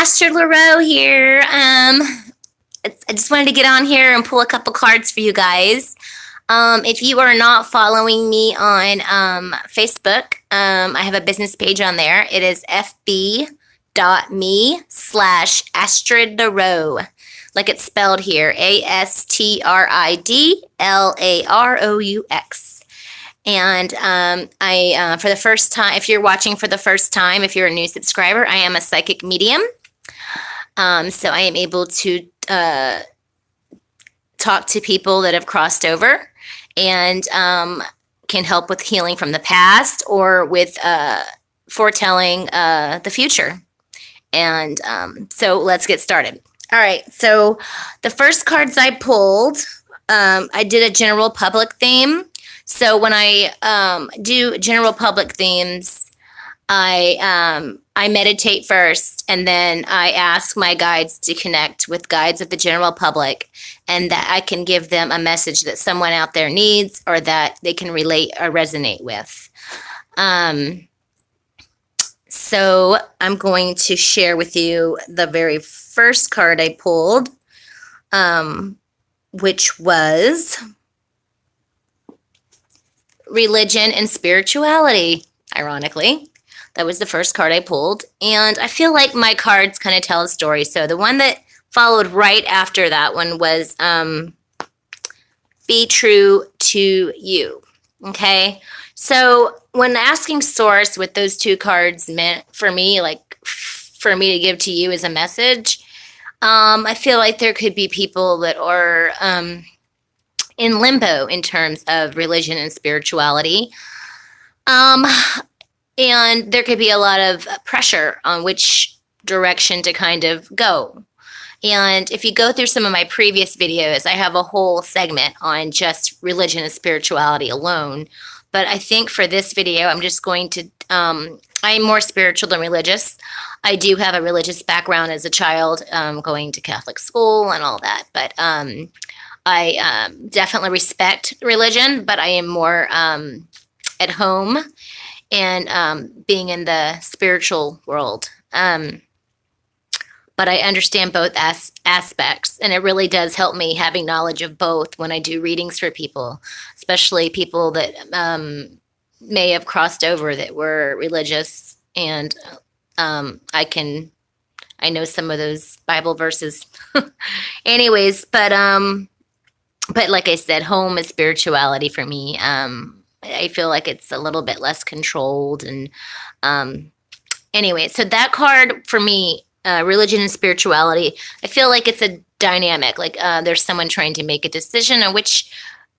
Astrid LaRoe here. I just wanted to get on here and pull a couple cards for you guys. If you are not following me on Facebook, I have a business page on there. It is fb.me/Astrid LaRoe. Like it's spelled here, ASTRIDLAROUX. And for the first time, if you're watching for the first time, if you're a new subscriber, I am a psychic medium. So I am able to talk to people that have crossed over and can help with healing from the past or with foretelling the future. And so let's get started. All right. So the first cards I pulled, I did a general public theme. So when I do general public themes, I meditate first, and then I ask my guides to connect with guides of the general public, and that I can give them a message that someone out there needs or that they can relate or resonate with. So I'm going to share with you the very first card I pulled, which was religion and spirituality, ironically. That was the first card I pulled. And I feel like my cards kind of tell a story. So the one that followed right after that one was be true to you. Okay. So when asking source with those two cards meant for me, like for me to give to you as a message, I feel like there could be people that are in limbo in terms of religion and spirituality. And there could be a lot of pressure on which direction to kind of go. And if you go through some of my previous videos, I have a whole segment on just religion and spirituality alone. But I think for this video, I'm just going to, I'm more spiritual than religious. I do have a religious background as a child, going to Catholic school and all that. But I definitely respect religion, but I am more at home and being in the spiritual world. But I understand both aspects, and it really does help me having knowledge of both when I do readings for people, especially people that may have crossed over that were religious, and I know some of those Bible verses. Anyways, but like I said, home is spirituality for me. I feel like it's a little bit less controlled. And anyway, so that card for me, religion and spirituality, I feel like it's a dynamic. Like there's someone trying to make a decision on which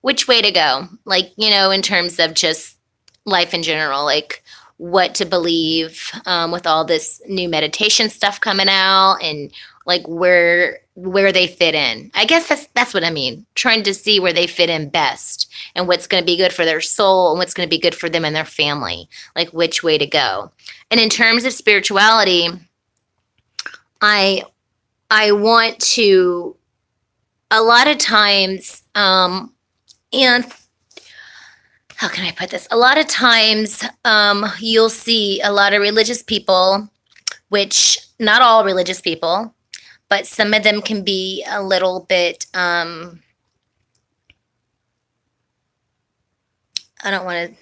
way to go. Like, you know, in terms of just life in general, like what to believe with all this new meditation stuff coming out, and like where they fit in. I guess that's what I mean. Trying to see where they fit in best and what's going to be good for their soul and what's going to be good for them and their family, like which way to go. And in terms of spirituality, I want to, a lot of times, and how can I put this? A lot of times, you'll see a lot of religious people, which not all religious people, but some of them can be a little bit, I don't want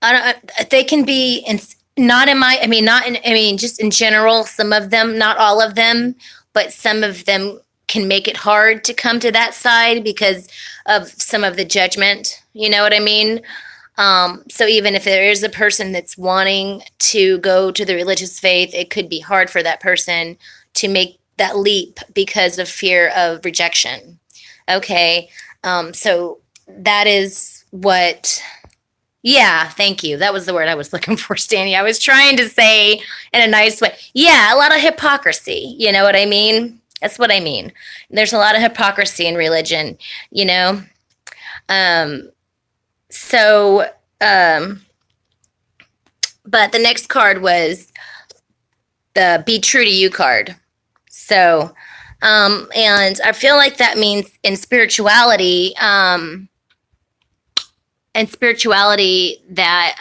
to, they can be, just in general, some of them, not all of them, but some of them can make it hard to come to that side because of some of the judgment. You know what I mean? So even if there is a person that's wanting to go to the religious faith, it could be hard for that person to make that leap because of fear of rejection. Okay. So that is what, yeah, thank you. That was the word I was looking for, Stanny. I was trying to say in a nice way. Yeah, a lot of hypocrisy. You know what I mean? That's what I mean. There's a lot of hypocrisy in religion, you know? But the next card was the Be True to You card. So, and I feel like that means in spirituality, that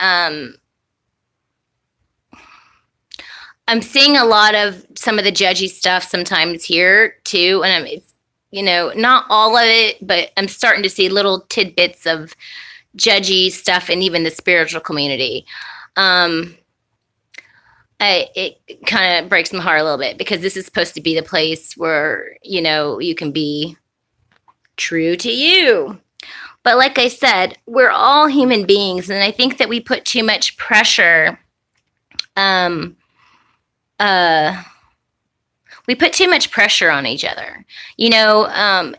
I'm seeing a lot of some of the judgy stuff sometimes here too, and it's not all of it, but I'm starting to see little tidbits of judgy stuff in even the spiritual community. Um, it kind of breaks my heart a little bit because this is supposed to be the place where you can be true to you. But like I said, we're all human beings, and I think that we put too much pressure. Um, uh, we put too much pressure on each other.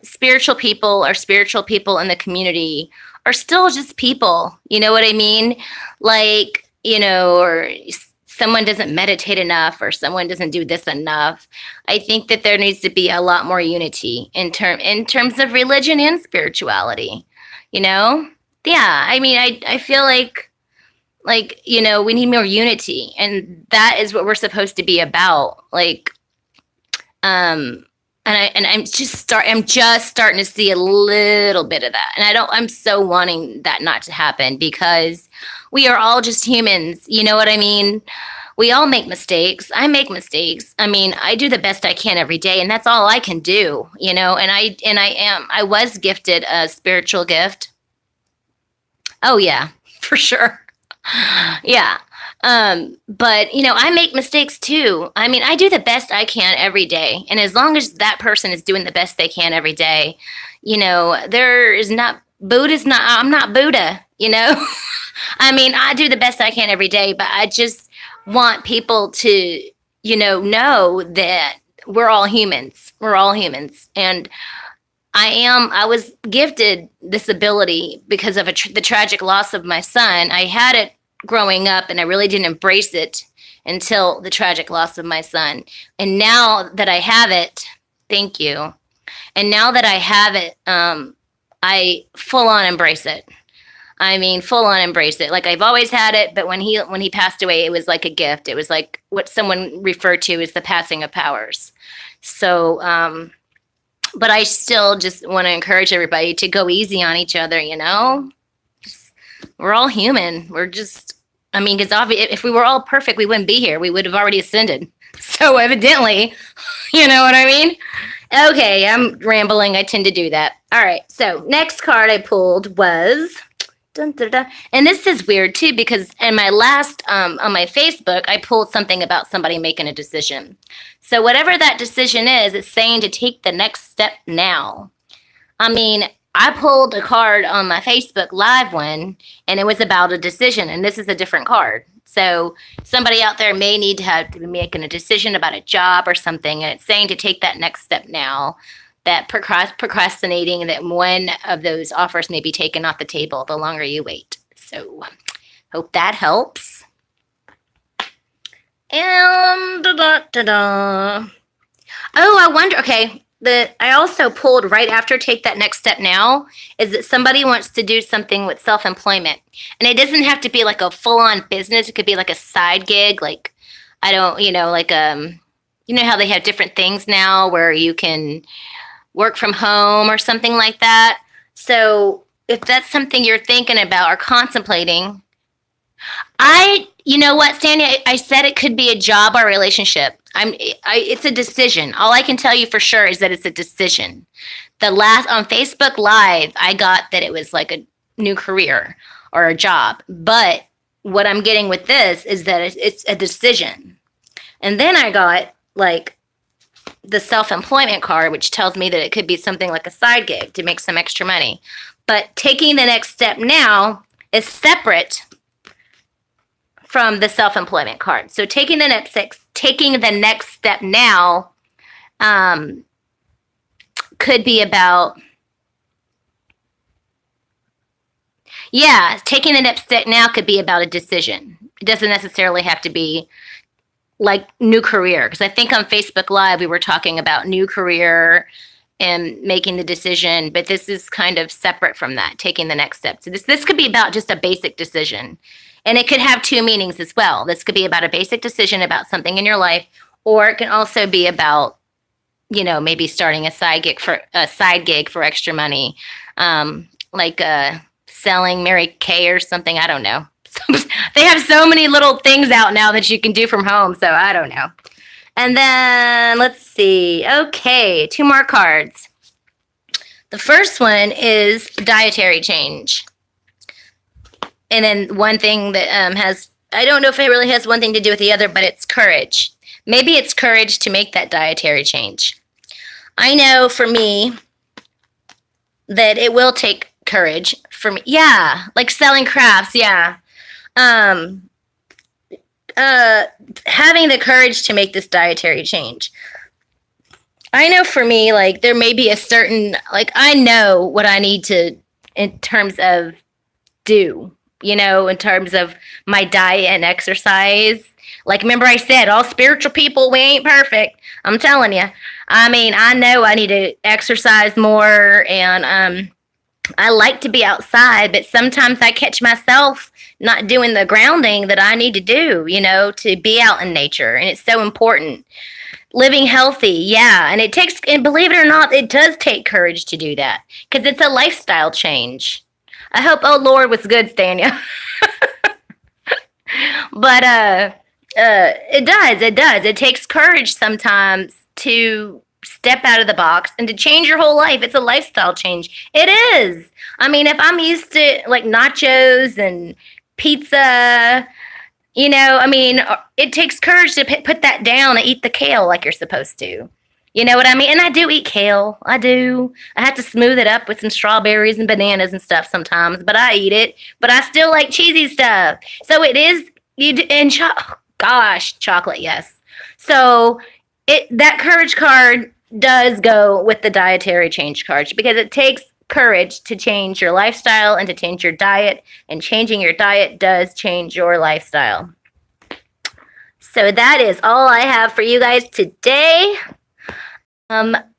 Spiritual people or spiritual people in the community are still just people. You know what I mean? Like, or someone doesn't meditate enough or someone doesn't do this enough. I think that there needs to be a lot more unity in terms of religion and spirituality. You know? Yeah, I mean, I feel like we need more unity, and that is what we're supposed to be about. Like, and I'm just starting to see a little bit of that, and I'm so wanting that not to happen because we are all just humans. You know what I mean? We all make mistakes. I make mistakes. I mean, I do the best I can every day, and that's all I can do. And I was gifted a spiritual gift. Oh yeah, for sure. Yeah. But I make mistakes too. I mean, I do the best I can every day. And as long as that person is doing the best they can every day, I'm not Buddha. I mean, I do the best I can every day, but I just want people to, know that we're all humans. We're all humans. And I was gifted this ability because of the tragic loss of my son. I had it growing up, and I really didn't embrace it until the tragic loss of my son. And now that I have it, thank you. And now that I have it, I full on embrace it. I mean, full on embrace it. Like I've always had it, but when he passed away, it was like a gift. It was like what someone referred to as the passing of powers. So, but I still just want to encourage everybody to go easy on each other. We're all human. Because if we were all perfect, we wouldn't be here. We would have already ascended. So evidently, you know what I mean? Okay, I'm rambling. I tend to do that. All right. So next card I pulled was, dun, dun, dun. And this is weird too, because in my last, on my Facebook, I pulled something about somebody making a decision. So whatever that decision is, it's saying to take the next step now. I mean, I pulled a card on my Facebook Live one, and it was about a decision, and this is a different card. So somebody out there may need to be making a decision about a job or something, and it's saying to take that next step now, that procrastinating, that one of those offers may be taken off the table the longer you wait. So hope that helps. And oh, I wonder, okay. I also pulled right after take that next step now is that somebody wants to do something with self-employment. And it doesn't have to be like a full-on business. It could be like a side gig. Like, how they have different things now where you can work from home or something like that. So if that's something you're thinking about or contemplating, you know what, Stanley, I said it could be a job or relationship. It's a decision. All I can tell you for sure is that it's a decision. On Facebook Live, I got that it was like a new career or a job. But what I'm getting with this is that it's a decision. And then I got like the self-employment card, which tells me that it could be something like a side gig to make some extra money. But taking the next step now is separate from the self-employment card. So taking the next step now could be about, taking the next step now could be about a decision. It doesn't necessarily have to be like new career, because I think on Facebook Live we were talking about new career and making the decision, but this is kind of separate from that, taking the next step. So this could be about just a basic decision. And it could have two meanings as well. This could be about a basic decision about something in your life, or it can also be about, maybe starting a side gig for extra money, like selling Mary Kay or something. I don't know. So They have so many little things out now that you can do from home. So I don't know. And then let's see. Okay, 2 more cards. The first one is dietary change. And then one thing that has, I don't know if it really has one thing to do with the other, but it's courage. Maybe it's courage to make that dietary change. I know for me that it will take courage for me. Yeah, like selling crafts. Yeah. Having the courage to make this dietary change. I know for me, like there may be a certain, like I know what I need to, in terms of do, in terms of my diet and exercise. Like, remember I said, all spiritual people, we ain't perfect. I'm telling you. I mean, I know I need to exercise more, and I like to be outside, but sometimes I catch myself not doing the grounding that I need to do, to be out in nature. And it's so important. Living healthy, yeah. And it takes, and believe it or not, it does take courage to do that because it's a lifestyle change. I hope, oh Lord, was good, Stania. But it does. It takes courage sometimes to step out of the box and to change your whole life. It's a lifestyle change. It is. I mean, if I'm used to like nachos and pizza, it takes courage to put that down and eat the kale like you're supposed to. You know what I mean? And I do eat kale. I do. I have to smooth it up with some strawberries and bananas and stuff sometimes, but I eat it. But I still like cheesy stuff. So it is, chocolate, yes. So that courage card does go with the dietary change card because it takes courage to change your lifestyle and to change your diet, and changing your diet does change your lifestyle. So that is all I have for you guys today.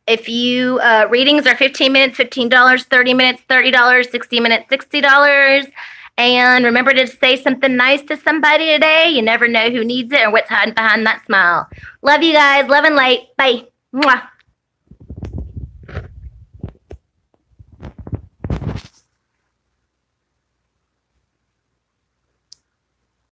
If you readings are 15 minutes, $15, 30 minutes, $30, 60 minutes, $60. And remember to say something nice to somebody today. You never know who needs it or what's hiding behind that smile. Love you guys. Love and light. Bye. Mwah.